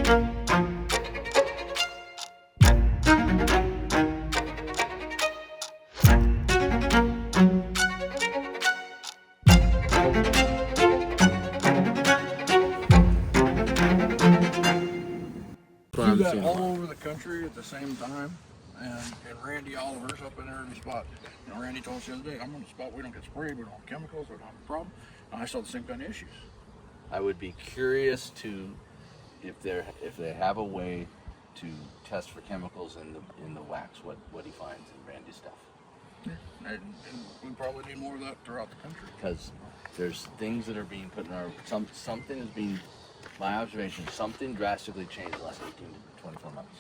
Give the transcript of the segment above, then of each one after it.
Do that all over the country at the same time, and Randy Oliver's up in there in the spot. You know, Randy told us the other day, I'm on the spot, we don't get sprayed, we don't have chemicals, we don't have a problem. And I saw the same kind of issues. I would be curious to, if they have a way to test for chemicals in the wax, what he finds in Randy's stuff. Yeah. And we probably need more of that throughout the country. Because there's things that are being put in our, something is being, my observation, something drastically changed in the last 18 to 24 months.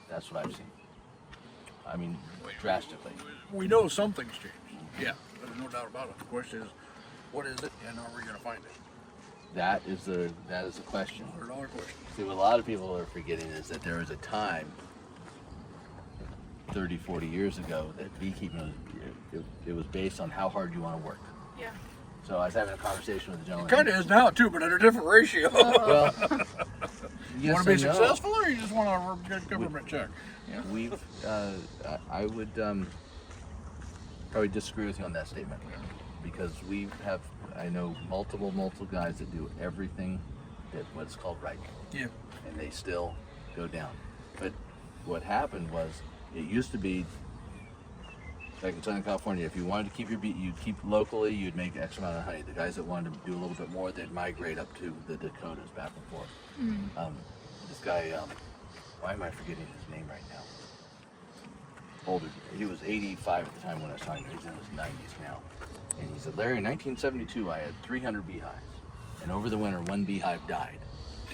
That's what I've seen. I mean, drastically. We know something's changed. Yeah, there's no doubt about it. The question is, what is it, and are we going to find it? That is the question. $100 question. See, what a lot of people are forgetting is that there was a time 30, 40 years ago that beekeeping was, it was based on how hard you want to work. Yeah. So I was having a conversation with a gentleman. It kind of is now too, but at a different ratio. Well, you want to be successful, or you just want to get a government check? Yeah. We've, I would probably disagree with you on that statement, because we have, I know multiple guys that do everything that what's called right. Yeah. And they still go down. But what happened was, it used to be, like in Southern California, if you wanted to keep your bee, you'd keep locally, you'd make X amount of honey. The guys that wanted to do a little bit more, they'd migrate up to the Dakotas, back and forth. Mm. This guy, why am I forgetting his name right now? Older, he was 85 at the time when I was talking to him. He's in his 90s now. And he said, Larry, in 1972, I had 300 beehives. And over the winter, one beehive died.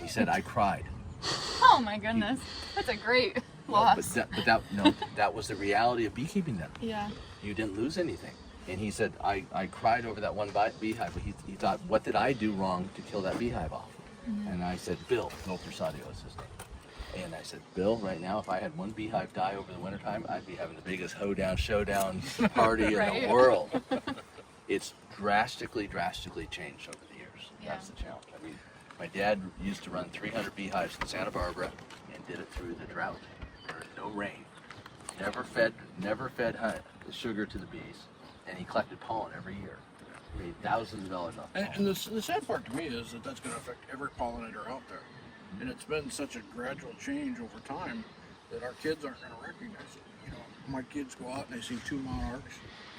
He said, I cried. Oh my goodness. That's a great loss. That was the reality of beekeeping then. Yeah. You didn't lose anything. And he said, I cried over that one beehive, but he thought, what did I do wrong to kill that beehive off? Mm-hmm. And I said, Bill Persadio is his name. And I said, Bill, right now, if I had one beehive die over the wintertime, I'd be having the biggest hoedown, showdown party Right. in the world. It's drastically changed over the years. Yeah. That's the challenge. I mean, my dad used to run 300 beehives in Santa Barbara and did it through the drought. There was no rain. Never fed honey, sugar to the bees, and he collected pollen every year. He made thousands of dollars off pollen. And the sad part to me is that that's going to affect every pollinator out there. And it's been such a gradual change over time that our kids aren't going to recognize it. You know, my kids go out and they see 2 monarchs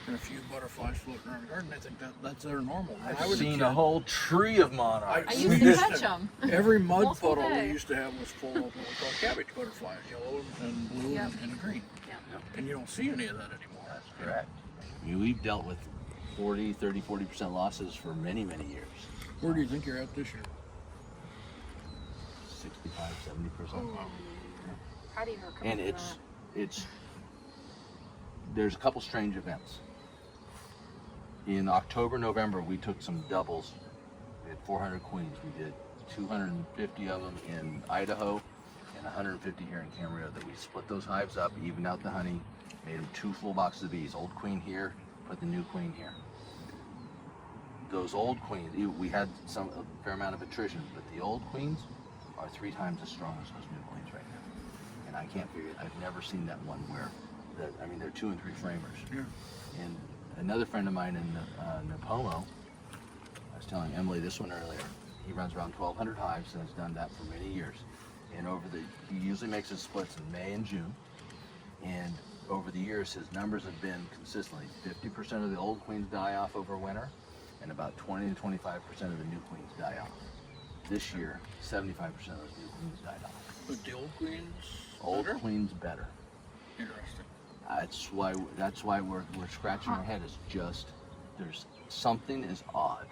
and a few butterflies floating around the garden. They think that's their normal. I've seen a whole tree of monarchs. I used to catch them. Every mud Multiple puddle we days. used to have was full of what we call cabbage butterflies, yellow and blue Yep. and green. Yeah. And you don't see any of that anymore. That's correct. I mean, we've dealt with 40% losses for many years. Where do you think you're at this year? 65, 70%. Oh, How do you recover And from it's there's a couple strange events. In October, November, we took some doubles. We had 400 queens. We did 250 of them in Idaho and 150 here in Camarillo. That we split those hives up, evened out the honey, made them 2 full boxes of bees. Old queen here, put the new queen here. Those old queens, we had a fair amount of attrition, but the old queens are 3 times as strong as those new queens right now. And I can't figure it. I've never seen that one where, they're 2 and 3 framers. Yeah. And another friend of mine in Napomo, I was telling Emily this one earlier, he runs around 1,200 hives and has done that for many years. And he usually makes his splits in May and June. And over the years, his numbers have been consistently 50% of the old queens die off over winter, and about 20 to 25% of the new queens die off. This year, 75% of those new queens died off. but the old queens Old better? queens better. Interesting. That's why we're scratching our head. It's just there's something is odd.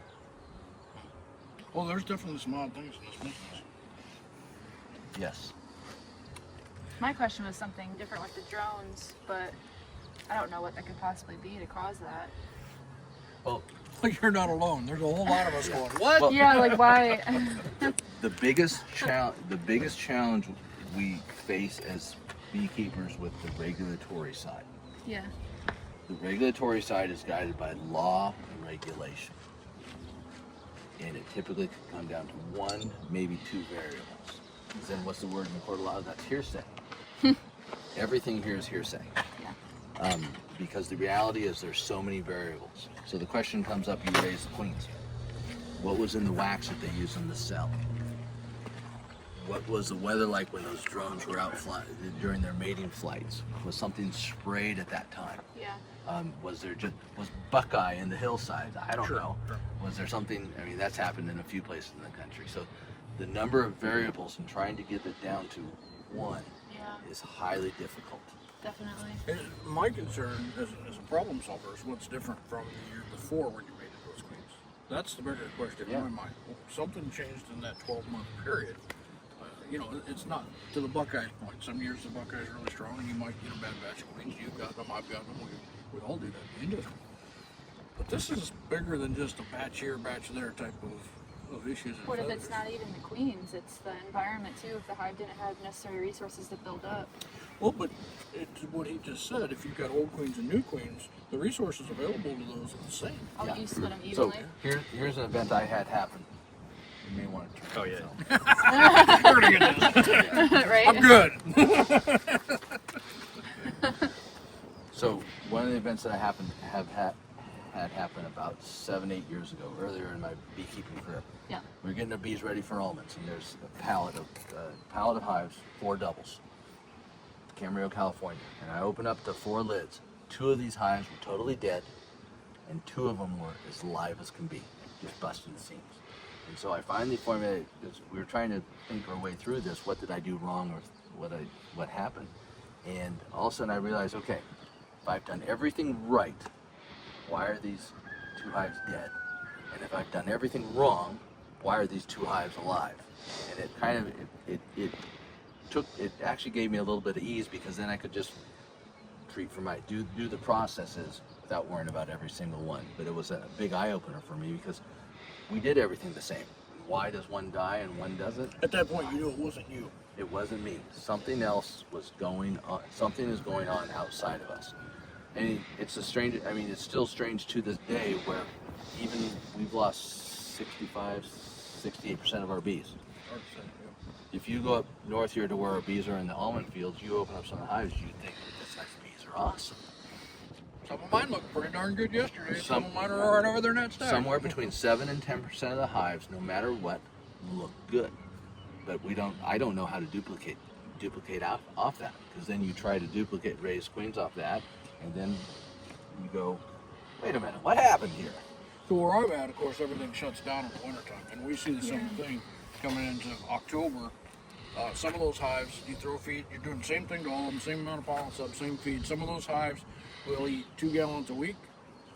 Well, there's definitely some odd things in this business. Yes. My question was something different with the drones, but I don't know what that could possibly be to cause that. Well, You're not alone. There's a whole lot of us going, what? Well, Yeah, like why? the biggest challenge we face as beekeepers with the regulatory side. Yeah. The regulatory side is guided by law and regulation. and it typically could come down to one, maybe two variables. Then what's the word in the court of law? That's hearsay. Everything here is hearsay. Yeah. Because the reality is there's so many variables. So the question comes up, you raise the queens. What was in the wax that they used in the cell? What was the weather like when those drones were out during their mating flights? Was something sprayed at that time? Yeah. Was buckeye in the hillsides? I don't Sure, know. sure. Was there something? I mean, that's happened in a few places in the country. So the number of variables and trying to get it down to one Yeah. is highly difficult. Definitely. And my concern as a problem solver is what's different from the year before when you made those queens. That's the bigger question Yeah. in my mind. Something changed in that 12-month period. You know, it's not to the Buckeyes point. Some years the Buckeyes are really strong and you might get a bad batch of queens. You've got them, I've got them, we all do that in the industry. But this is bigger than just a batch here, batch there type of issues. and What if feathers. it's not even the queens? It's the environment too. If the hive didn't have necessary resources to build up. Well, but it's what he just said. If you've got old queens and new queens, the resources available to those are the same. Oh, Yeah. you split them So evenly. here's an event I had happen. You may want to turn. Oh, yeah. You're gonna get this. Right? I'm good. So one of the events that I had happen about 7-8 years ago, earlier in my beekeeping career. Yeah. We were getting the bees ready for almonds, and there's a pallet of hives, 4 doubles, Camarillo, California. And I opened up the 4 lids. 2 of these hives were totally dead, and 2 of them were as live as can be, just busting the seams. And so I finally formulated, because we were trying to think our way through this, what did I do wrong or what happened? And all of a sudden I realized, okay, if I've done everything right, why are these 2 hives dead? And if I've done everything wrong, why are these 2 hives alive? And it kind of, it actually gave me a little bit of ease, because then I could just treat for do the processes without worrying about every single one. But it was a big eye opener for me, because we did everything the same. Why does one die and one doesn't? At that point, you knew it wasn't you. It wasn't me. Something else was going on. Something is going on outside of us. And it's a strange, I mean, it's still strange to this day, where even we've lost 68% of our bees. Hard to say, yeah. If you go up north here to where our bees are in the almond fields, you open up some of the hives, you think this nice bees are awesome. Some of mine looked pretty darn good yesterday. Some Some- of mine are right over there in that stack. Somewhere between 7 and 10% of the hives, no matter what, look good. But I don't know how to duplicate off that, because then you try to duplicate raised queens off that, and then you go, wait a minute, what happened here? So where I'm at, of course, everything shuts down in the wintertime, and we see the same thing coming into October. Some of those hives, you throw feed, you're doing the same thing to all of them, same amount of pollen sub, same feed. Some of those hives will eat 2 gallons a week.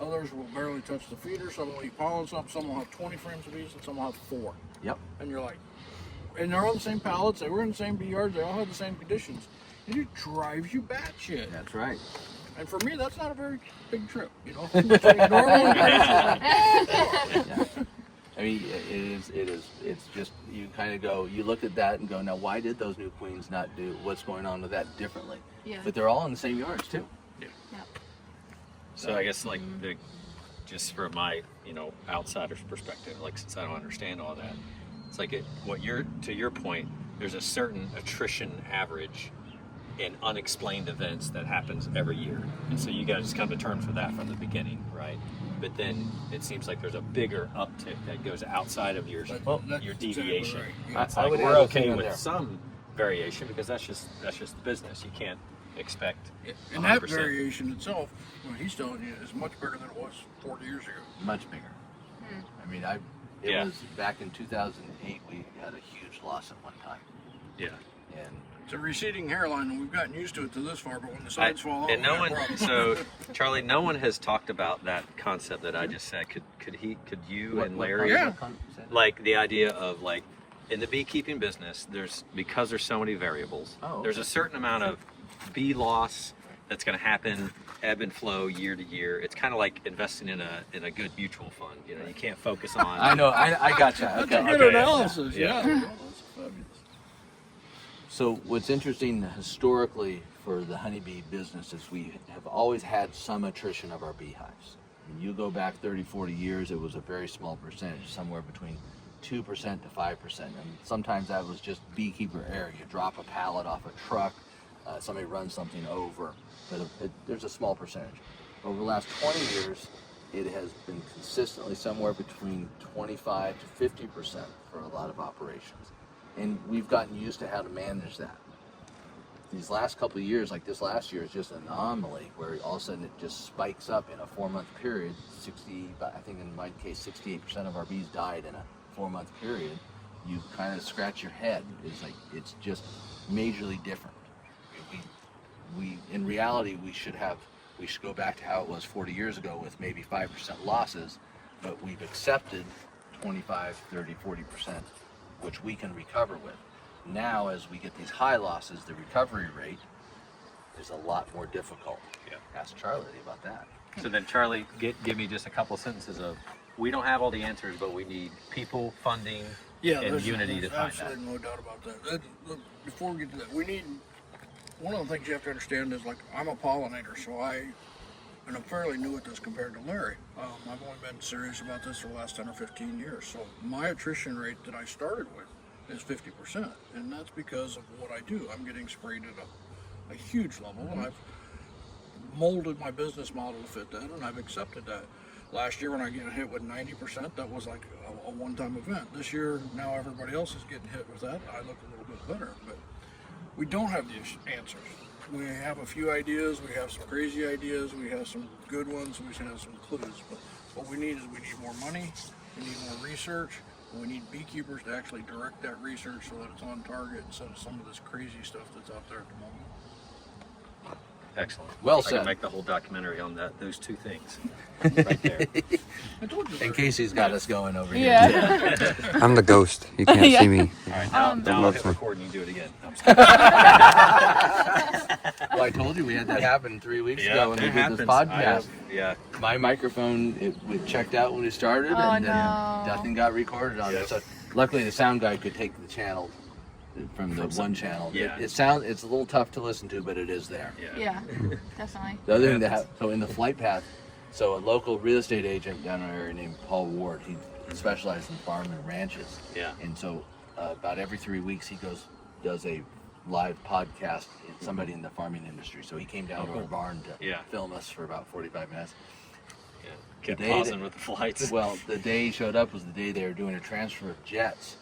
Others will barely touch the feeder. Some will eat pollen sub, some will have 20 frames of bees, and some will have 4. Yep. And you're like, and they're on the same pallets, they were in the same bee yards, they all had the same conditions. And it drives you batshit. That's right. And for me, that's not a very big trip, you know. It's like normal. Yeah. I mean, it's just, you kind of go, you look at that and go, now why did those new queens not do what's going on with that differently? Yeah. But they're all in the same yards too. Yeah. So I guess like just from my outsider's perspective, like since I don't understand all that, it's like to your point, there's a certain attrition average in unexplained events that happens every year, and so you guys come to terms with that from the beginning, right? But then it seems like there's a bigger uptick that goes outside of your That's your exactly deviation. right. Yeah. It's I like would we're add a okay thing in with there. some variation because that's just the business. You can't expect. And that 100%. variation itself, what he's telling you, is much bigger than it was 40 years ago. Much bigger. I mean, it Yeah. was back in 2008, we had a huge loss at one time. Yeah. And It's a receding hairline, and we've gotten used to it to this far, but when the sides fall off, And no we one, got problems. so Charlie, no one has talked about that concept that I just said. Could you and Larry, Yeah. like the idea of like in the beekeeping business, because there's so many variables, Oh, there's okay. a certain amount of bee loss that's going to happen, ebb and flow year to year. It's kind of like investing in a good mutual fund. You can't focus on. I know, I gotcha. That's Okay. a good Okay. analysis, Yeah. yeah. That's fabulous. So what's interesting historically for the honeybee business is we have always had some attrition of our beehives. When you go back 30, 40 years, it was a very small percentage, somewhere between 2% to 5%. And sometimes that was just beekeeper error. You drop a pallet off a truck, somebody runs something over, but there's a small percentage. Over the last 20 years, it has been consistently somewhere between 25 to 50% for a lot of operations. And we've gotten used to how to manage that. These last couple of years, like this last year, is just an anomaly where all of a sudden it just spikes up in a 4-month period. I think in my case, 68% of our bees died in a 4-month period. You kind of scratch your head. It's just majorly different. In reality, we should go back to how it was 40 years ago with maybe 5% losses, but we've accepted 25, 30, 40%, which we can recover with. Now, as we get these high losses, the recovery rate is a lot more difficult. Yeah. Ask Charlie about that. So then, Charlie, give me just a couple sentences of, we don't have all the answers, but we need people, funding, and unity to find that. Absolutely no doubt about that. Before we get to that, we need, one of the things you have to understand is, like, I'm a pollinator, and I'm fairly new at this compared to Larry. I've only been serious about this for the last 10 or 15 years. So my attrition rate that I started with is 50%. And that's because of what I do. I'm getting sprayed at a huge level, and I've molded my business model to fit that, and I've accepted that. Last year when I get hit with 90%, that was like a one-time event. This year, now everybody else is getting hit with that. I look a little bit better, but we don't have the answers. We have a few ideas, we have some crazy ideas, we have some good ones, we have some clues, but what we need is more money, we need more research, and we need beekeepers to actually direct that research so that it's on target instead of some of this crazy stuff that's out there at the moment. Excellent. Well I said. can make the whole documentary on those two things right there. And Casey's got us going over Yeah. here too. I'm the ghost. You can't Yeah. see me. All right, now I'll love hit some. record and you do it again. I'm just Well, I told you we had that happen 3 weeks ago when we it did this happens. podcast. Yeah. My microphone, it checked out when we started, Oh, and then no. nothing got recorded on Yeah. it. So luckily, the sound guy could take the channel from the one channel. Yeah. It's a little tough to listen to, but it is there. Yeah, definitely. The other thing so in the flight path, so a local real estate agent down in our area named Paul Ward, he specializes in farm and ranches. Yeah. And so about every 3 weeks he does a live podcast with somebody in the farming industry. So he came down to our barn to film us for about 45 minutes. Yeah. Kept The day pausing with the flights. Well, the day he showed up was the day they were doing a transfer of jets.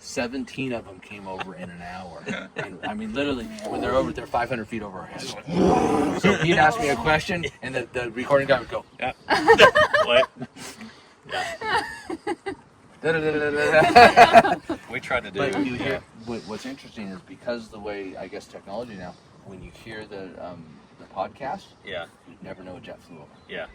17 of them came over in an hour. And I mean, literally, when they're over, they're 500 feet over our heads. So he'd ask me a question, and the recording guy would go, Yeah. What? We tried to do. But you hear, what's interesting is because the way, I guess, technology now, when you hear the podcast, Yeah. you never know a jet flew over. Yeah.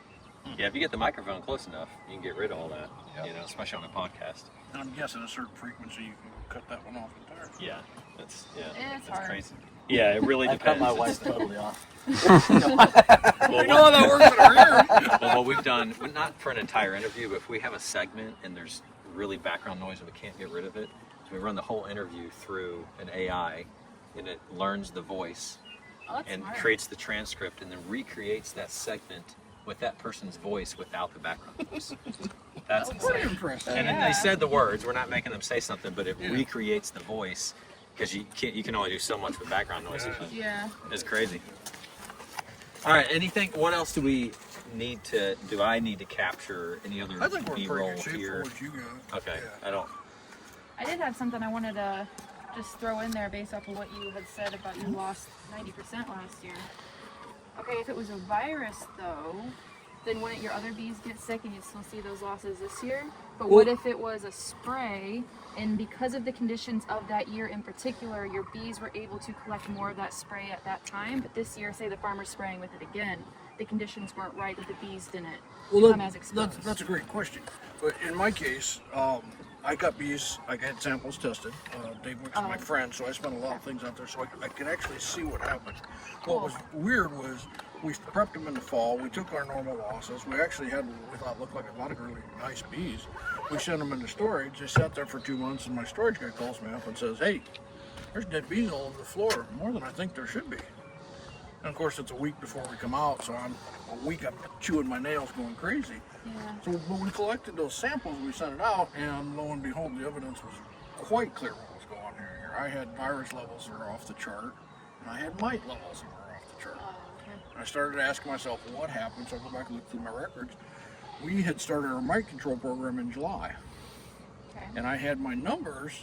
Yeah. If you get the microphone close enough, you can get rid of all that. Yep. You know, especially on a podcast. And I'm guessing a certain frequency you can cut that one off entirely. Yeah. That's It's that's hard. crazy. Yeah, it really I depends. cut my It's- wife totally off. You know how that works in our ear. Well, what we've done, well, not for an entire interview, but if we have a segment and there's really background noise and we can't get rid of it, so we run the whole interview through an AI, and it learns the voice Oh, that's and smart. creates the transcript and then recreates that segment with that person's voice without the background noise. That's Pretty insane. impressive. And then Yeah. they said the words. We're not making them say something, but it recreates the voice because you can only do so much with background noise. Yeah. It's crazy. All right. Anything? What else do I need to capture? Any other I think we're in B-roll pretty good shape here? for what you got. Okay. Yeah. I don't. I did have something I wanted to just throw in there based off of what you had said about you lost 90% last year. Okay, if it was a virus though, then wouldn't your other bees get sick and you'd still see those losses this year? But what if it was a spray and because of the conditions of that year in particular, your bees were able to collect more of that spray at that time, but this year, say the farmer's spraying with it again, the conditions weren't right, but the bees didn't become as exposed. That's a great question. But in my case, I got bees, I got samples tested. Dave Wick's my friend, so I spent a lot of things out there, so I could actually see what happened. What was weird was we prepped them in the fall. We took our normal losses. We actually had what we thought looked like a lot of really nice bees. We sent them into storage. They sat there for 2 months, and my storage guy calls me up and says, "Hey, there's dead bees all over the floor, more than I think there should be." And of course, it's a week before we come out, so I'm a week up chewing my nails, going crazy. Yeah. So when we collected those samples, we sent it out, and lo and behold, the evidence was quite clear what was going on here. I had virus levels that were off the chart, and I had mite levels that were off the chart. Oh, okay. And I started asking myself, what happened? So I go back and look through my records. We had started our mite control program in July, Okay. and I had my numbers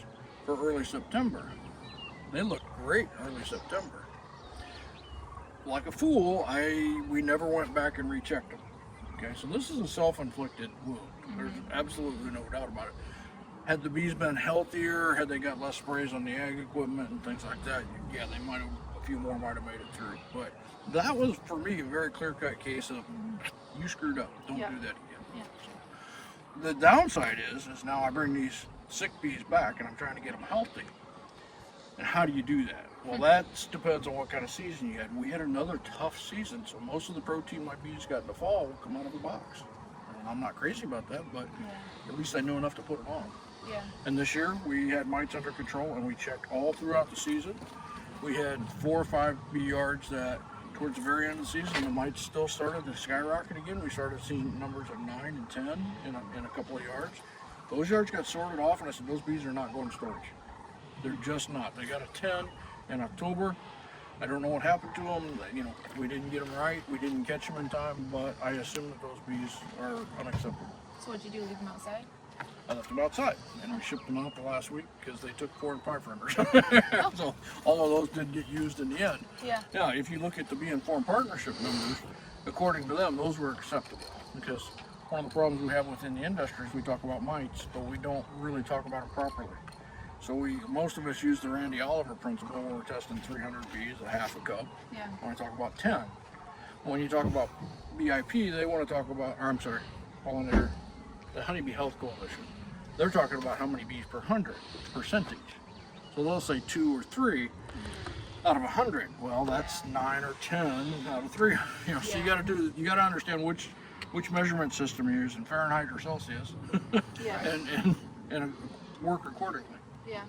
for early September. They looked great in early September. Like a fool, we never went back and rechecked them. Okay, so this is a self-inflicted wound. There's absolutely no doubt about it. Had the bees been healthier, had they got less sprays on the ag equipment and things like that, yeah, they might have, a few more might have made it through. But that was, for me, a very clear-cut case of, you screwed up, don't Yeah. do that again. Yeah. The downside is now I bring these sick bees back and I'm trying to get them healthy. And how do you do that? Well, that depends on what kind of season you had. We had another tough season, so most of the protein my bees got in the fall will come out of the box. And I'm not crazy about that, but Yeah. at least I knew enough to put it on. Yeah. And this year we had mites under control, and we checked all throughout the season. We had 4 or 5 bee yards that towards the very end of the season, the mites still started to skyrocket again. We started seeing numbers of 9 and 10 in a couple of yards. Those yards got sorted off, and I said, those bees are not going to storage. They're just not. They got a 10 in October. I don't know what happened to them. You know, we didn't get them right. We didn't catch them in time, but I assume that those bees are unacceptable. So what'd you do? Leave them outside? I left them outside, and we shipped them out the last week because they took 4 and 5 framers. So all of those didn't get used in the end. Yeah. Yeah, if you look at the Bee Informed Partnership numbers, according to them, those were acceptable. Because one of the problems we have within the industry is we talk about mites, but we don't really talk about them properly. So most of us use the Randy Oliver principle when we're testing 300 bees, a half a cup. Yeah. When we talk about 10. When you talk about BIP, they want to talk about, or I'm sorry, pollinator, the Honeybee Health Coalition. They're talking about how many bees per 100, percentage. So they'll say 2 or 3 out of 100. Well, that's 9 or 10 out of 3. You know, so you got to understand which measurement system you're using, Fahrenheit or Celsius, Yeah. and work accordingly. Yeah.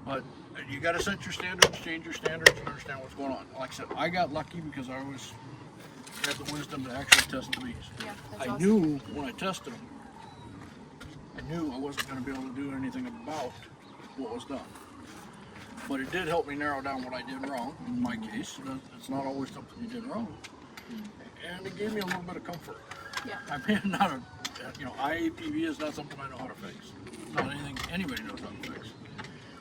But you got to set your standards, change your standards, and understand what's going on. Like I said, I got lucky because I had the wisdom to actually test the bees. Yeah. That's I awesome. knew when I tested them, I knew I wasn't going to be able to do anything about what was done. But it did help me narrow down what I did wrong, in my case. It's not always something you did wrong. And it gave me a little bit of comfort. Yeah. I mean, IAPV is not something I know how to fix. It's not anything anybody knows how to fix.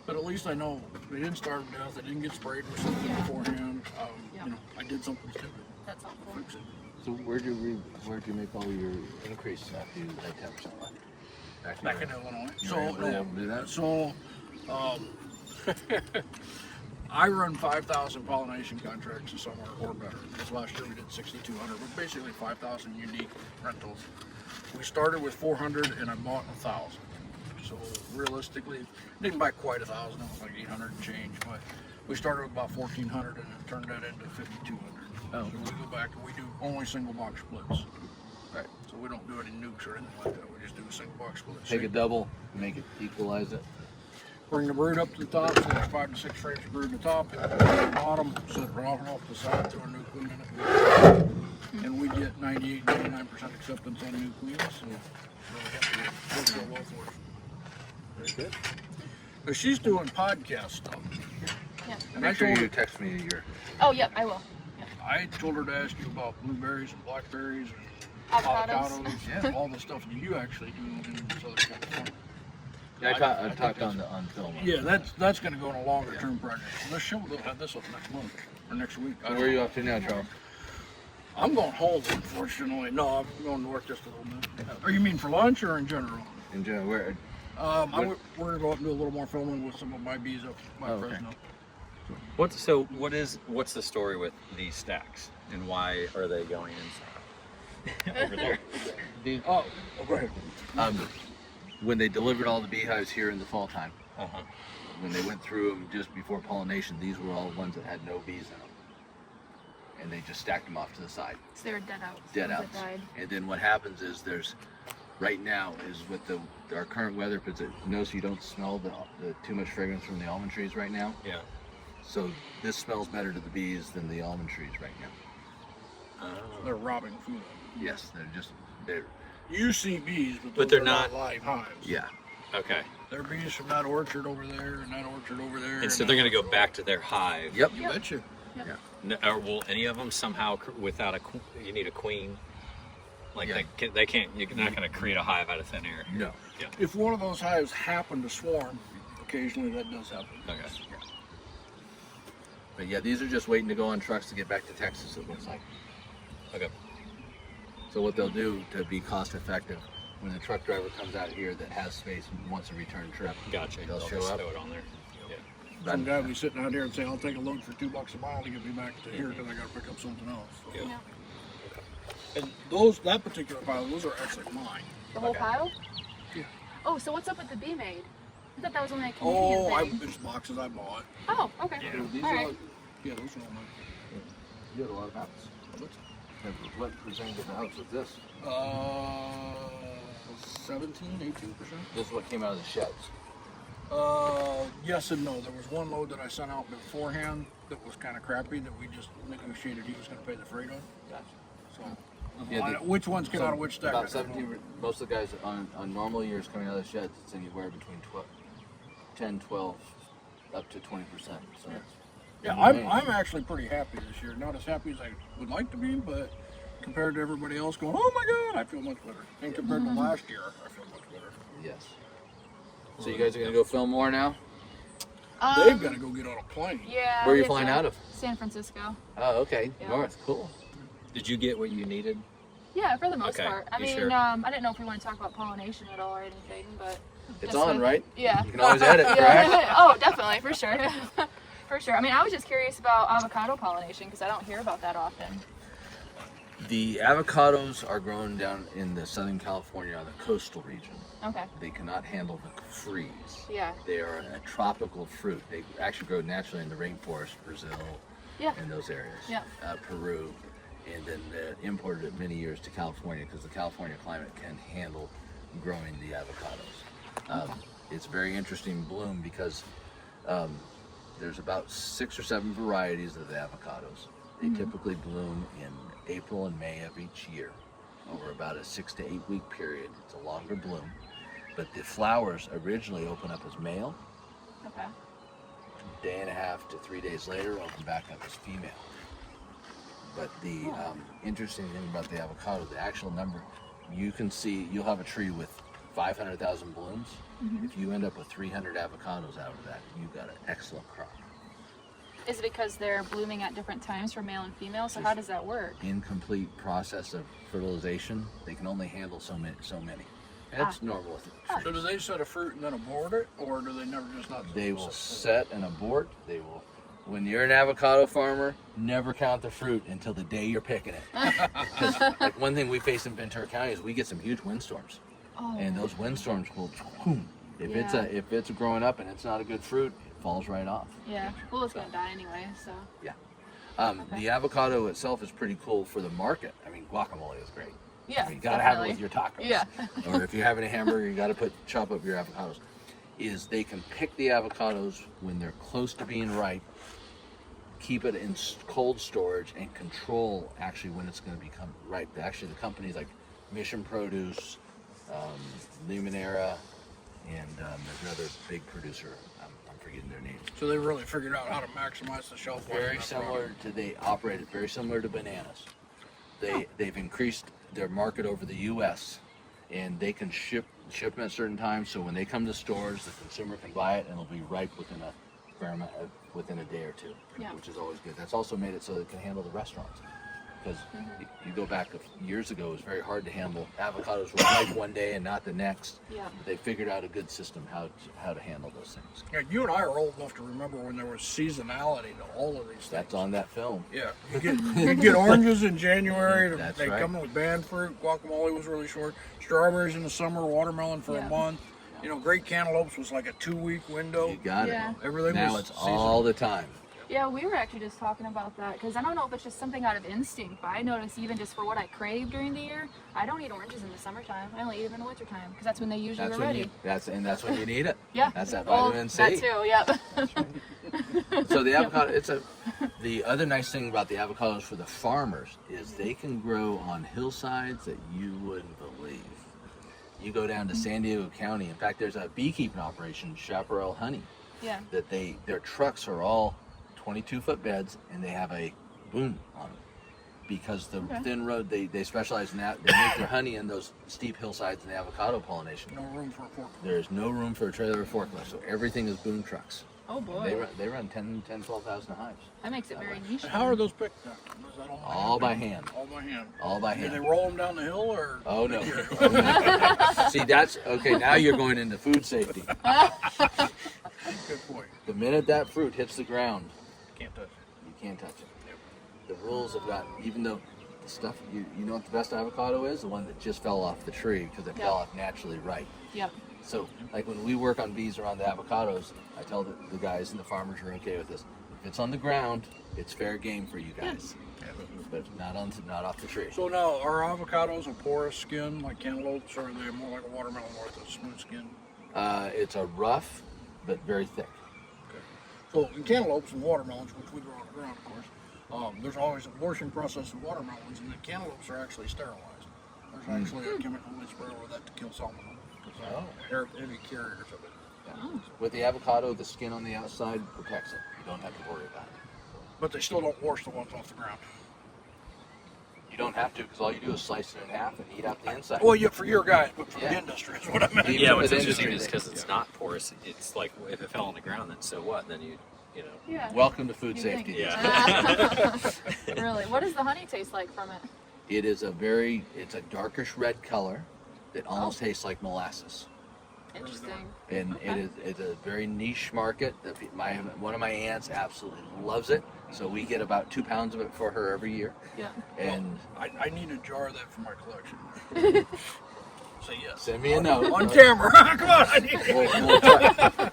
But at least I know they didn't starve to death, they didn't get sprayed with something beforehand. Yeah. You know, I did something stupid. That's helpful. Fix it. So where'd you make all your increase after you had 10% left? Back in Illinois. You were able to do that? So I run 5,000 pollination contracts this summer or better. This last year we did 6,200, but basically 5,000 unique rentals. We started with 400 and I bought 1,000. So realistically, didn't buy quite 1,000. It was like 800 and change, but we started with about 1,400 and it turned that into 5,200. Oh. So we go back and we do only single box splits. Right. So we don't do any nukes or anything like that. We just do a single box split. Take a double, make it, equalize it. Bring the brood up to the top, so there's 5 to 6 frames of brood at the top, and the bottom, set it off and off the side, throw a new queen in it. And we get 98, 99% acceptance on new queens, so really happy with well for us. Very good. But she's doing podcast stuff. Yeah. And Make sure you text me your. Oh, yep, I will. I told her to ask you about blueberries and blackberries and Avocados. avocados, all the stuff that you actually do in Southern California. Yeah, I talked on film. Yeah, that's going to go on a longer term project. So this show will have this up next month or next week. So where are you off to now, Charles? I'm going home, unfortunately. No, I'm going north just a little bit. Or you mean for lunch or in general? In general, where? We're going to go out and do a little more filming with some of my bees up by Fresno. What's the story with these stacks and why are they going inside over there? Oh, go ahead. When they delivered all the beehives here in the fall time, Uh-huh. when they went through them just before pollination, these were all the ones that had no bees in them. And they just stacked them off to the side. So they were dead outs. Dead Ones outs. that died. And then what happens is right now is with our current weather, because notice you don't smell the too much fragrance from the almond trees right now. Yeah. So this smells better to the bees than the almond trees right now. They're robbing food. Yes, they're You see bees, But those they're are not- live hives. yeah. Okay. They're bees from that orchard over there and that orchard over there. And so they're going to go back to their hive. Yep. You betcha. Or will any of them somehow, without you need a queen? Like Yeah. they can't. You're not going to create a hive out of thin air. No. Yeah. If one of those hives happen to swarm, occasionally that does happen. Okay. But yeah, these are just waiting to go on trucks to get back to Texas, it looks like. Okay. So what they'll do to be cost effective, when the truck driver comes out here that has space and wants a return trip, Gotcha. they'll show just up. throw it on there. Yeah. Some guy will be sitting out here and say, I'll take a load for $2 a mile to get me back to here because I got to pick up something else. So. Yeah. And that particular pile, those are actually mine. The whole Okay. pile? Yeah. Oh, so what's up with the bee maid? I thought that was only a Canadian Oh, thing. there's boxes I bought. Oh, okay. Yeah. These All are right. all, Yeah, those are all mine. you had a lot of apples. What percentage of the house was this? 17, 18%. This is what came out of the sheds. Yes and no. There was one load that I sent out beforehand that was kind of crappy that we just negotiated he was going to pay the freight on. Gotcha. So, Yeah, which ones came out of which stack? About 17. Most of the guys on normal years coming out of the sheds, it's anywhere between 10, 12, up to 20%. So Yeah, I'm actually pretty happy this year. Not as happy as I would like to be, but compared to everybody else going, oh my God, I feel much better. And compared to last year, I feel much better. yes. So you guys are gonna go film more now? They've got to go get on a plane. Yeah. Where are you we have flying to- out of? San Francisco. Oh, okay. Yeah. North. Cool. Did you get what you needed? Yeah, for the most Okay, part. I you mean, sure? I didn't know if we want to talk about pollination at all or anything, but It's just on, with- right? Yeah. You can always edit, correct? Yeah. Oh, definitely, for sure. For sure. I mean, I was just curious about avocado pollination because I don't hear about that often. The avocados are grown down in the Southern California on the coastal region. Okay. They cannot handle the freeze. Yeah. They are a tropical fruit. They actually grow naturally in the rainforest, Brazil, Yeah. and those areas. Yeah. Peru, and then imported it many years to California because the California climate can handle growing the avocados. It's very interesting bloom because there's about 6 or 7 varieties of the avocados. They typically bloom in April and May of each year over about a 6 to 8 week period. It's a longer bloom, but the flowers originally open up as male. Okay. Day and a half to 3 days later, open back up as female. But the interesting thing about the avocado, the actual number, you can see, you'll have a tree with 500,000 blooms. If you end up with 300 avocados out of that, you've got an excellent crop. Is it because they're blooming at different times for male and female? So how does that work? Incomplete process of fertilization, they can only handle so many. That's normal with So do they set a fruit and then abort it, or do they never just not? They will set and abort. They will. When you're an avocado farmer, never count the fruit until the day you're picking it. Because like one thing we face in Ventura County is we get some huge windstorms, Oh. and those windstorms will. Boom. If Yeah. it's growing up and it's not a good fruit, it falls right off. Yeah. Well, it's gonna die anyway. So. The avocado itself is pretty cool for the market. I mean, guacamole is great. Yeah. You gotta have it with your tacos. Yeah. Or if you're having a hamburger, you gotta chop up your avocados. Is they can pick the avocados when they're close to being ripe, keep it in cold storage, and control actually when it's going to become ripe. Actually, the companies like Mission Produce, Luminera, and there's another big producer. I'm forgetting their names. So they really figured out how to maximize the shelf life. Very of that similar product. to they operate it very similar to bananas. They've increased their market over the U.S. and they can ship them at certain times. So when they come to stores, the consumer can buy it and it'll be ripe within a day or two, Yeah. which is always good. That's also made it so it can handle the restaurants. Because you go back years ago, it was very hard to handle. Avocados were ripe one day and not the next. Yeah. But they figured out a good system how to handle those things. Yeah, you and I are old enough to remember when there was seasonality to all of these things. That's on that film. Yeah, you get oranges in January. That's they right. come in with banned fruit. Guacamole was really short. Strawberries in the summer. Watermelon for Yeah. a month. You know, great cantaloupes was like a 2-week window. You got Yeah. it. Everything Now was it's seasonal. all the time. Yeah, we were actually just talking about that because I don't know if it's just something out of instinct, but I notice even just for what I crave during the year, I don't eat oranges in the summertime. I only eat them in the wintertime because that's when they usually That's are when ready. you. That's when you need it. Yeah. That's that Well, vitamin C. that too. Yep. So the avocado, the other nice thing about the avocados for the farmers is they can grow on hillsides that you wouldn't believe. You go down to San Diego County. In fact, there's a beekeeping operation, Chaparral Honey, Yeah. that their trucks are all 22-foot beds, and they have a boom on them because the thin road, they specialize in that. They make their honey in those steep hillsides in the avocado pollination. No room for a forklift. There's no room for a trailer or forklift, so everything is boom trucks. Oh boy. They run 12,000 hives. That makes it very niche. And how are those picked up? Is that All by hand. All by hand. All by Do hand. they roll them down the hill or? Oh no. See, that's okay. Now you're going into food safety. Good point. The minute that fruit hits the ground, Can't touch it. you can't touch it. The rules have got, even though the stuff, you know what the best avocado is? The one that just fell off the tree because it fell off naturally right. Yep. So, like when we work on bees around the avocados, I tell the guys and the farmers are okay with this. If it's on the ground, it's fair game for you guys. But not off the tree. So now, are avocados a porous skin like cantaloupes, or are they more like a watermelon with a smooth skin? It's a rough, but very thick. Okay. So in cantaloupes and watermelons, which we grow on the ground, of course, there's always a washing process in watermelons, and the cantaloupes are actually sterilized. There's actually a chemical we spray over that to kill salmonella, because they're heavy carriers of it. Yeah. With the avocado, the skin on the outside protects it. You don't have to worry about it. But they still don't wash the ones off the ground. You don't have to, because all you do is slice it in half and eat out the inside. Well, yeah, for your guys, but for the industry is what I meant. Even Yeah, for what's the interesting industry, is because it's not porous. It's like if it fell on the ground, then so what? Then you know. Yeah. Welcome to food You safety. think- Yeah. Really? What does the honey taste like from it? It is it's a darkish red color that almost tastes like molasses. Interesting. And Okay. it's a very niche market. One of my aunts absolutely loves it. So we get about 2 pounds of it for her every year. Yeah. And I need a jar of that for my collection. Say yes. send me a note. On camera. Come on. I need it. We'll try.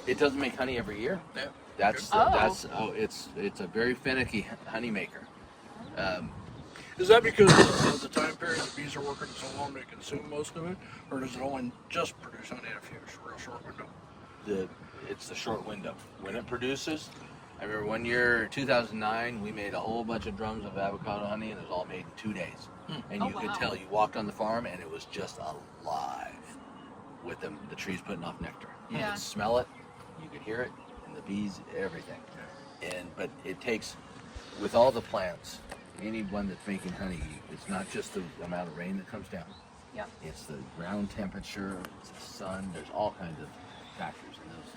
It doesn't make honey every year. Yeah. It's a very finicky honey maker. Is that because of the time period the bees are working so long they consume most of it, or does it only just produce honey in a real short window? It's the short window. When it produces, I remember one year, 2009, we made a whole bunch of drums of avocado honey, and it was all made in 2 days. And you could tell, you walked on the farm, and it was just alive with the trees putting off nectar. You could smell it, you could hear it, and the bees, everything. But it takes, with all the plants, any one that's making honey, it's not just the amount of rain that comes down. Yep. It's the ground temperature, it's the sun, there's all kinds of factors in those.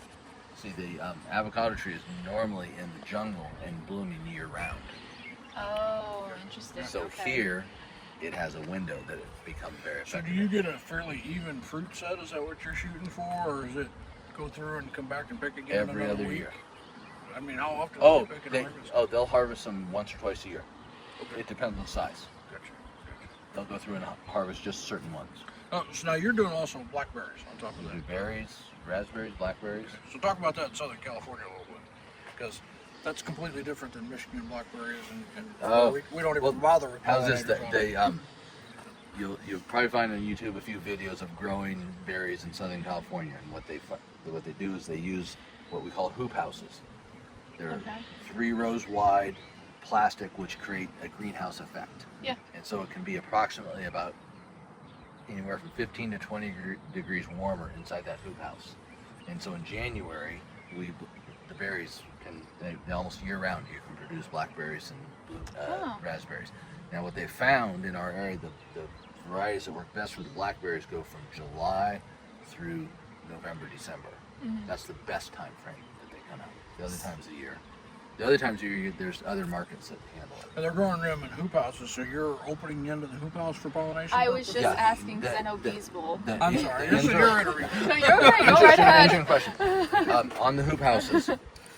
See, the avocado tree is normally in the jungle and blooming year round. Oh, interesting. So Okay. here, it has a window that it becomes very So do effective. you get a fairly even fruit set? Is that what you're shooting for, or is it go through and come back and pick again Every another other week? year. I mean, how often Oh, do they pick and harvest? they'll harvest them once or twice a year. Okay. It depends on size. Gotcha. They'll go through and harvest just certain ones. So now you're doing also blackberries on top of that. Blueberries, raspberries, blackberries. So talk about that in Southern California a little bit, because that's completely different than Michigan blackberries, and we don't even bother with How's this? pollinators on it. You'll probably find on YouTube a few videos of growing berries in Southern California, and what they do is they use what we call hoop houses. They're 3 rows wide, plastic, which create a greenhouse effect. Yeah. And so it can be approximately about anywhere from 15 to 20 degrees warmer inside that hoop house. And so in January, the berries they almost year round you can produce blackberries and raspberries. Now what they found in our area, the varieties that work best for the blackberries go from July through November, December. That's the best time frame that they come out. The other times of the year, there's other markets that handle it. And they're growing them in hoop houses, so you're opening into the hoop house for pollination? I was just Yeah, asking because I know bees will. I'm sorry, this is your interview. No, you're okay. Go right ahead. Interesting question. On the hoop houses,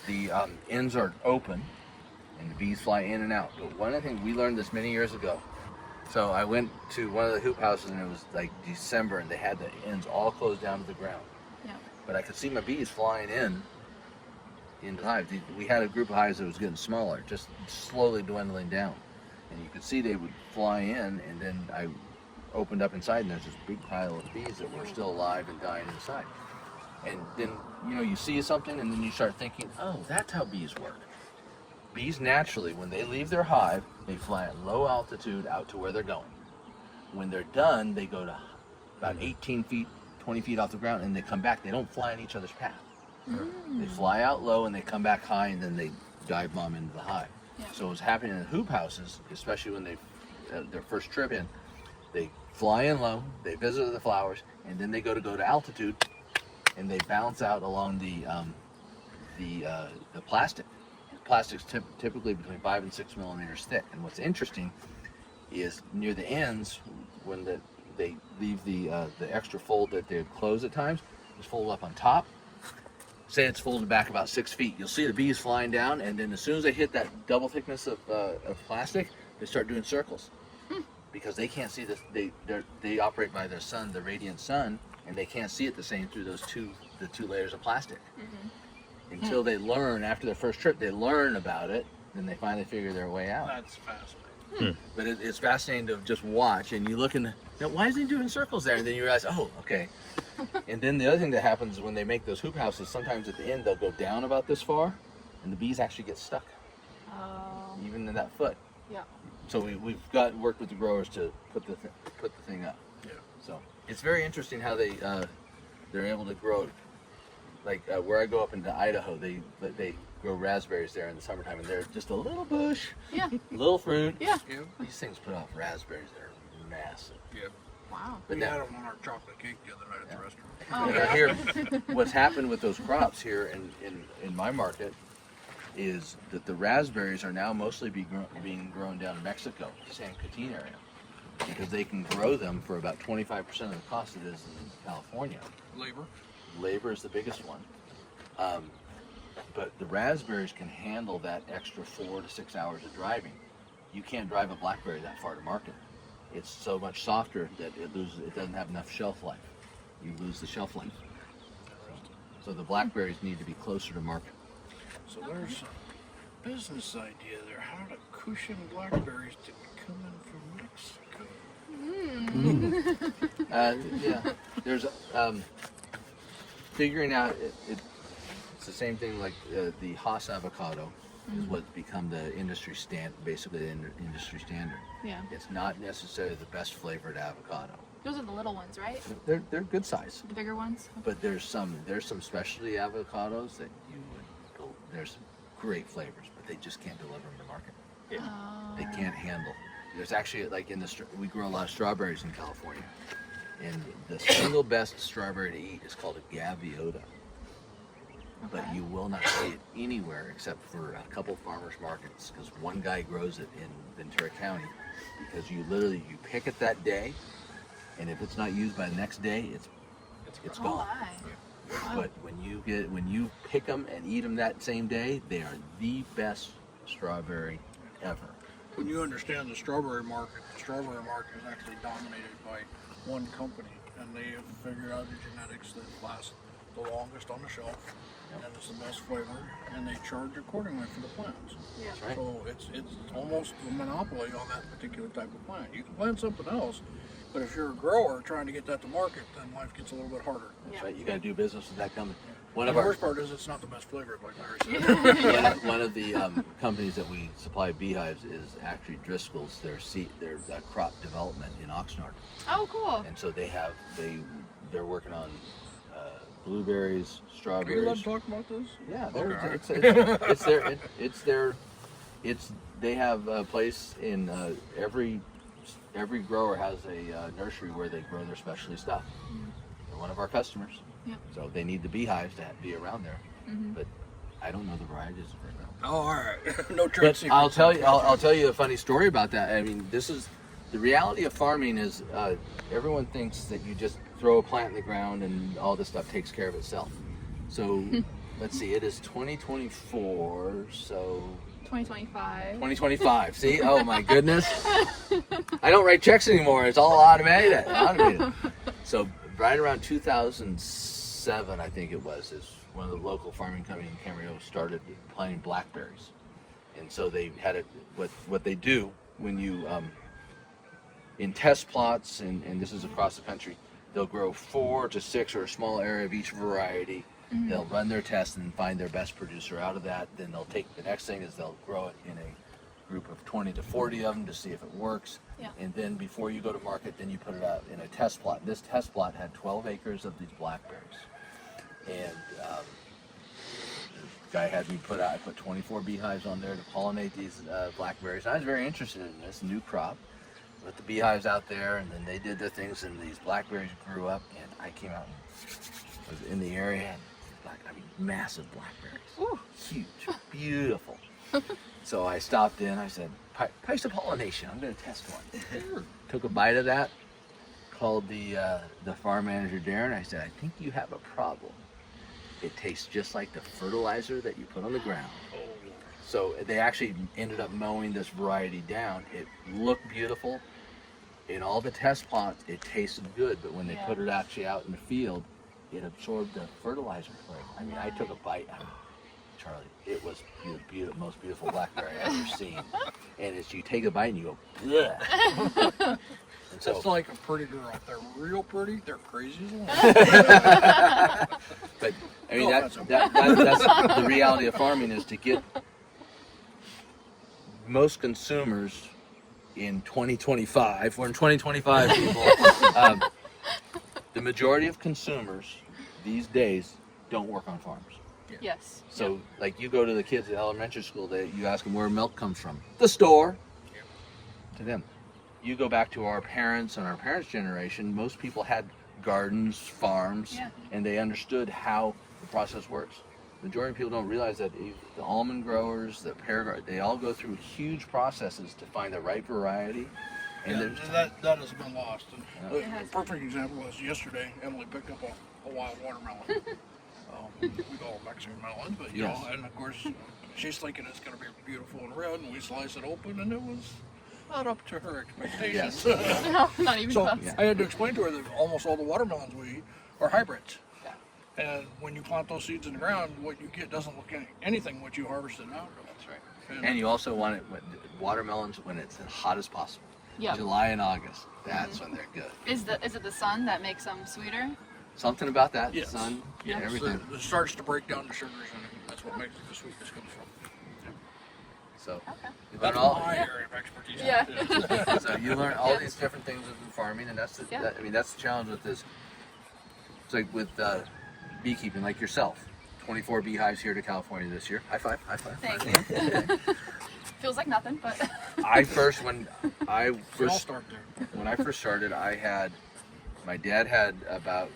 the ends are open, and the bees fly in and out. But one of the things we learned this many years ago. So I went to one of the hoop houses, and it was like December, and they had the ends all closed down to the ground. Yeah. But I could see my bees flying into the hive. We had a group of hives that was getting smaller, just slowly dwindling down. And you could see they would fly in, and then I opened up inside, and there's this big pile of bees that were still alive and dying inside. And then you see something and then you start thinking, oh, that's how bees work. Bees naturally, when they leave their hive, they fly at low altitude out to where they're going. When they're done, they go to about 18 feet, 20 feet off the ground, and they come back. They don't fly in each other's path. They fly out low and they come back high, and then they dive bomb into the hive. Yeah. So what's happening in hoop houses, especially when they their first trip in, they fly in low, they visit the flowers, and then they go to altitude, and they bounce out along the plastic. Plastic's typically between 5 and 6 millimeters thick. And what's interesting is near the ends, when they leave the extra fold that they close at times, is folded up on top. Say it's folded back about 6 feet. You'll see the bees flying down, and then as soon as they hit that double thickness of plastic, they start doing circles. Because they can't see this. They operate by their sun, the radiant sun, and they can't see it the same through the two layers of plastic. Until they learn, after their first trip, they learn about it, then they finally figure their way out. That's fascinating. But it's fascinating to just watch, and you look and now why is he doing circles there? And then you realize, oh, okay. And then the other thing that happens when they make those hoop houses, sometimes at the end they'll go down about this far, and the bees actually get stuck, even in that foot. Yeah. So we've worked with the growers to put the thing up. Yeah. So it's very interesting how they're able to grow it. Like where I go up into Idaho, they grow raspberries there in the summertime, and they're just a little bush, Yeah. little fruit. Yeah. Yeah. These things put off raspberries that are massive. Yeah. Wow. But We now, had them on our chocolate cake the other night at the restaurant. Oh, now yeah. here, what's happened with those crops here in my market is that the raspberries are now mostly being grown down in Mexico, San Quintin area, because they can grow them for about 25% of the cost it is in California. Labor. Labor is the biggest one. But the raspberries can handle that extra 4 to 6 hours of driving. You can't drive a blackberry that far to market. It's so much softer that it doesn't have enough shelf life. You lose the shelf life. So the blackberries need to be closer to market. So there's a business idea there. How to cushion blackberries to be coming from Mexico. Yeah, there's figuring out it's the same thing like the Haas avocado is what's become the industry basically the industry standard. Yeah. It's not necessarily the best flavored avocado. Those are the little ones, right? They're good size, The bigger ones. but there's some specialty avocados that there's some great flavors, but they just can't deliver them to market. They can't handle. There's actually like we grow a lot of strawberries in California, and the single best strawberry to eat is called a gaviota. But you will not see it anywhere except for a couple farmers markets, because one guy grows it in Ventura County, because you pick it that day, and if it's not used by the next day, it's Oh, gone. my. Wow. But when you pick them and eat them that same day, they are the best strawberry ever. When you understand the strawberry market is actually dominated by one company, and they have figured out the genetics that last the longest on the shelf, and it's the best flavored, and they charge accordingly for the plants. Yeah. Right. So it's almost a monopoly on that particular type of plant. You can plant something else, but if you're a grower trying to get that to market, then life gets a little bit harder. Yeah. Right? You got to do business with that company. And the worst part is it's not the best flavored, like Larry said. One of the companies that we supply beehives is actually Driscoll's. Their crop development in Oxnard, Oh, cool. and so they're working on blueberries, Are you allowed strawberries. to talk about this? Yeah, they have a place in every grower has a nursery where they grow their specialty stuff. They're one of our customers. Yep. So they need the beehives to be around there. But I don't know the varieties right now. Oh, all right. No trade But secrets. I'll tell you a funny story about that. I mean, this is the reality of farming is everyone thinks that you just throw a plant in the ground and all this stuff takes care of itself. So let's see, it is 2024, so 2025. 2025. See? Oh my goodness. I don't write checks anymore. It's all automated. So right around 2007, I think it was, is one of the local farming companies in Camarillo started planting blackberries. And so they had it, what they do when you, in test plots, and this is across the country, they'll grow 4 to 6 or a small area of each variety They'll run their tests and find their best producer out of that. Then they'll take the next thing is they'll grow it in a group of 20 to 40 of them to see if it works. Yeah. And then before you go to market, then you put it out in a test plot. This test plot had 12 acres of these blackberries. And the guy had me I put 24 beehives on there to pollinate these blackberries. And I was very interested in this new crop. Put the beehives out there, and then they did their things, and these blackberries grew up, and I came out and was in the area, and massive blackberries. Ooh. Huge, beautiful. So I stopped in, I said, price of pollination, I'm gonna test one. Took a bite of that, called the farm manager, Darren. I said, I think you have a problem. It tastes just like the fertilizer that you put on the ground. So they actually ended up mowing this variety down. It looked beautiful. In all the test plots, it tasted good, but when they put it actually out in the field, it absorbed the fertilizer flavor. I mean, I took a bite. Charlie, it was the most beautiful blackberry I've ever seen. And as you take a bite and you go, bleh. And so, It's like a pretty girl. If they're real pretty, they're crazy as well. but I mean, that's the reality of farming, is to get most consumers in 2025. We're in 2025, people. The majority of consumers these days don't work on farms. Yes. So, like, you go to the kids at elementary school, you ask them where milk comes from. The store. To them. You go back to our parents and our parents' generation, most people had gardens, farms, and they understood how the process works. The majority of people don't realize that the almond growers, the pear growers, they all go through huge processes to find the right variety. And that has been lost. And It has a perfect example was yesterday, Emily picked up a wild watermelon. We call them Mexican melons, but you know, and of course, she's thinking it's going to be beautiful and red, and we slice it open, and it was not up to her expectations. No, not even So close. I had to explain to her that almost all the watermelons we eat are hybrids. And when you plant those seeds in the ground, what you get doesn't look anything what you harvested out of. That's right. And you also want it watermelons when it's as hot as possible. Yeah. July and August. That's when they're good. Is it the sun that makes them sweeter? Something about that. Yes. Sun, Yeah. everything. It starts to break down the sugars, and that's what makes the sweetness comes from. So, you've That's done all. my area of expertise. Yeah. So you learn all these different things in farming, and that's that's the challenge with this. It's like with beekeeping, like yourself. 24 beehives here to California this year. High five, high five. Thank you. Feels like nothing, but when I first We all start there. when I first started, my dad had about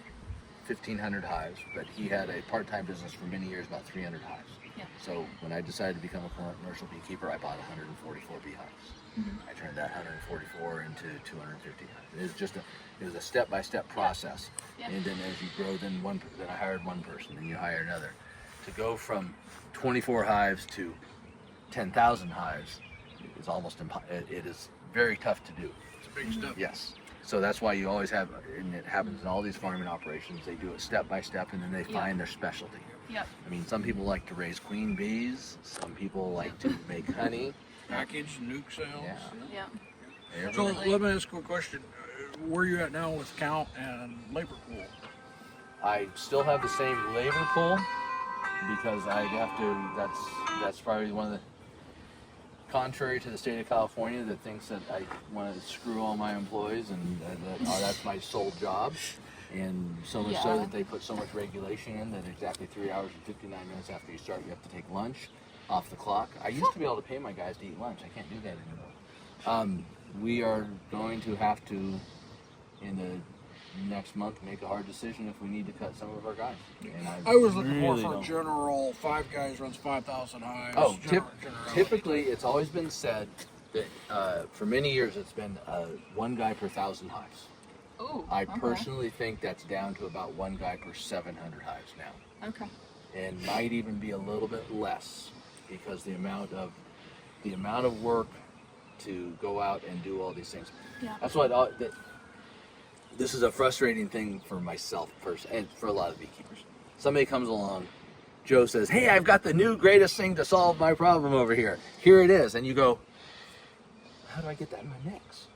1,500 hives, but he had a part-time business for many years, about 300 hives. Yeah. So when I decided to become a commercial beekeeper, I bought 144 beehives. I turned that 144 into 250 hives. It was a step-by-step process. Yeah. And then as you grow, then I hired one person, then you hire another. To go from 24 hives to 10,000 hives is almost impossible. It is very tough to do. It's a big step. Yes. So that's why you always have, and it happens in all these farming operations, they do it step by step, and then they find their specialty. Yep. I mean, some people like to raise queen bees, some people like to make honey. Package, nuke sales. Yeah. Yeah. So Everything. let me ask you a question. Where are you at now with count and labor pool? I still have the same labor pool because I have to, that's probably one of the, contrary to the state of California that thinks that I want to screw all my employees and that's my sole job. And so much so that they put so much regulation in that exactly 3 hours and 59 minutes after you start, you have to take lunch off the clock. I used to be able to pay my guys to eat lunch. I can't do that anymore. We are going to have to, in the next month, make a hard decision if we need to cut some of our guys. And I was looking really for don't- general 5 guys runs 5,000 hives. Oh, generality. typically it's always been said that for many years it's been 1 guy per 1,000 hives. Ooh. I okay. personally think that's down to about 1 guy per 700 hives now, Okay. and might even be a little bit less because the amount of work to go out and do all these things. Yeah. That's why this is a frustrating thing for myself personally, and for a lot of beekeepers. Somebody comes along, Joe says, "Hey, I've got the new greatest thing to solve my problem over here. Here it is," and you go, "How do I get that in my mix?"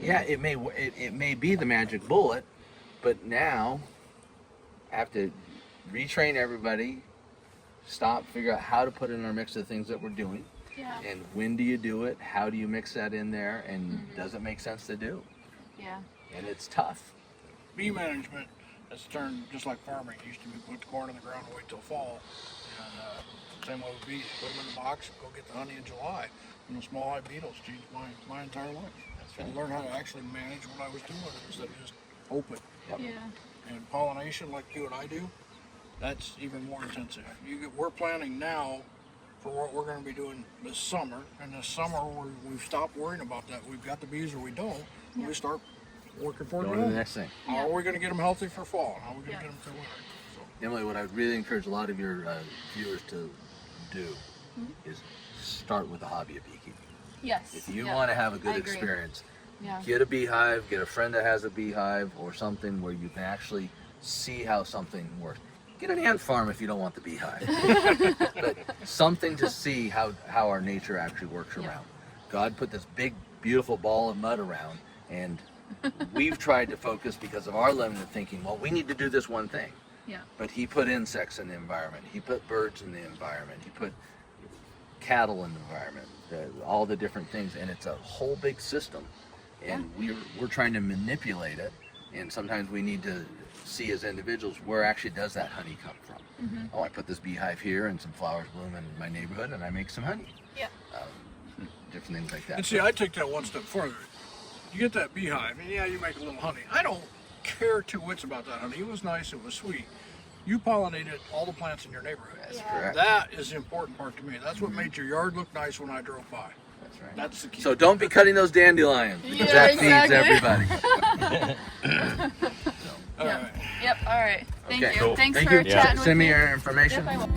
Yeah, it may be the magic bullet, but now I have to retrain everybody, stop, figure out how to put in our mix of things that we're doing, Yeah. and when do you do it, how do you mix that in there, and does it make sense to do? Yeah. And it's tough. Bee management has turned just like farming. It used to be put the corn in the ground and wait till fall. And same way with bees, put them in the box, go get the honey in July. And the small hive beetles changed my entire life. That's And learn how to actually manage what I was doing instead of just open. Yep. Yeah. And pollination, like you and I do, that's even more intensive. We're planning now for what we're going to be doing this summer. And this summer, we've stopped worrying about that. We've got the bees or we don't. And we start working for Going to the next thing. How are we going to get them healthy for fall? How are we going to get them through winter? So, Emily, what I really encourage a lot of your viewers to do is start with the hobby of beekeeping. Yes. If you want to have a good I agree. experience, Yeah. get a beehive, get a friend that has a beehive, or something where you can actually see how something works. Get an ant farm if you don't want the beehive. But something to see how our nature actually works around. God put this big, beautiful ball of mud around, and we've tried to focus because of our limited thinking, well, we need to do this one thing. Yeah. But he put insects in the environment. He put birds in the environment. He put cattle in the environment. All the different things, and it's a whole big system. And we're trying to manipulate it. And sometimes we need to see as individuals where actually does that honey come from. Oh, I put this beehive here, and some flowers bloom in my neighborhood, and I make some honey. Yeah. Different things like that. and see, I take that one step further. You get that beehive, and yeah, you make a little honey. I don't care two wits about that honey. It was nice, it was sweet. You pollinated all the plants in your neighborhood. That's Yeah. correct. That is the important part to me. That's what made your yard look nice when I drove by. That's right. That's the key. So don't be cutting those dandelions because Yeah, that exactly. feeds everybody. All right. Yep. All right. Thank Okay. you. Cool. Thanks Thank for you. chatting with Send me me. your information. Yep, I will.